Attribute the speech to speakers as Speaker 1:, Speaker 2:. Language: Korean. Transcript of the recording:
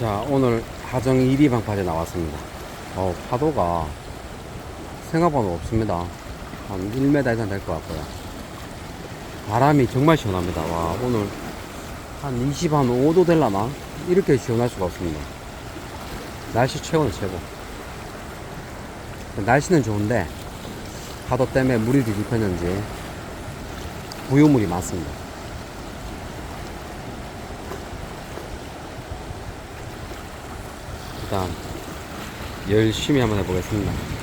Speaker 1: 자, 오늘 하정 1리 방파제 나왔습니다. 파도가 생각보다 없습니다. 한 1m 이상 될 것 같고요. 바람이 정말 시원합니다. 와, 오늘 한 25도 될라나? 이렇게 시원할 수가 없습니다. 날씨 최고는 최고. 날씨는 좋은데 파도 때문에 물이 뒤집혔는지 부유물이 많습니다. 일단 열심히 한번 해보겠습니다.